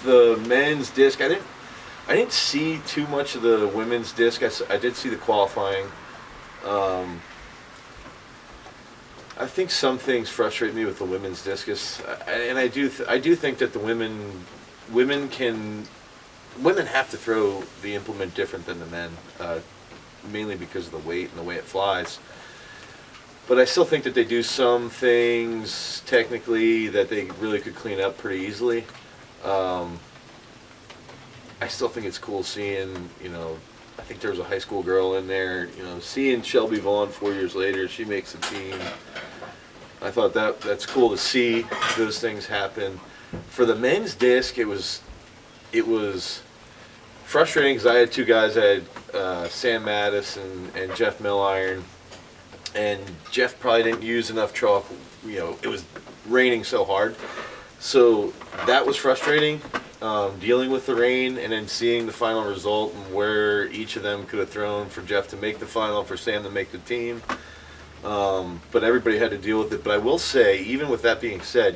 with the men's disc, I didn't see too much of the women's disc. I did see the qualifying. I think some things frustrate me with the women's discus, and I do think that the women have to throw the implement different than the men, mainly because of the weight and the way it flies. But I still think that they do some things technically that they really could clean up pretty easily. I still think it's cool seeing, I think there was a high school girl in there, seeing Shelby Vaughn 4 years later, she makes the team. I thought that's cool to see those things happen. For the men's disc, it was frustrating because I had two guys. I had Sam Mattis and Jeff Milliron. And Jeff probably didn't use enough chalk. It was raining so hard. So that was frustrating, dealing with the rain and then seeing the final result and where each of them could have thrown for Jeff to make the final, for Sam to make the team. But everybody had to deal with it. But I will say, even with that being said,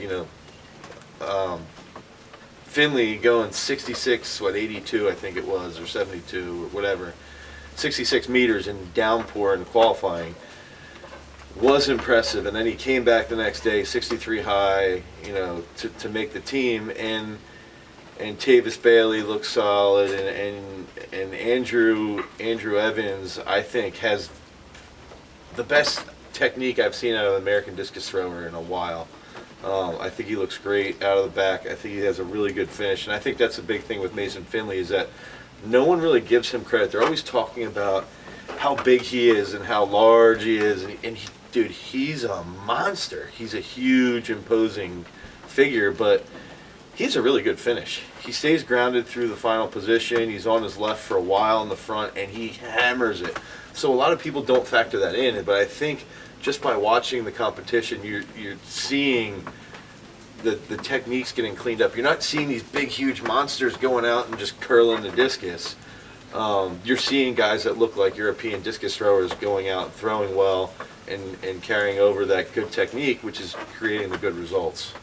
Finley going 66, 82 I think it was, or 72 or whatever, 66 meters in downpour in qualifying was impressive. And then he came back the next day, 63 high, to make the team. And Tavis Bailey looks solid, and Andrew Evans, I think, has the best technique I've seen out of an American discus thrower in a while. I think he looks great out of the back. I think he has a really good finish, and I think that's a big thing with Mason Finley is that no one really gives him credit. They're always talking about how big he is and how large he is, and dude, he's a monster. He's a huge, imposing figure, but he's a really good finish. He stays grounded through the final position. He's on his left for a while in the front, and he hammers it. So a lot of people don't factor that in, but I think just by watching the competition, you're seeing the techniques getting cleaned up. You're not seeing these big, huge monsters going out and just curling the discus. You're seeing guys that look like European discus throwers going out and throwing well and carrying over that good technique, which is creating the good results.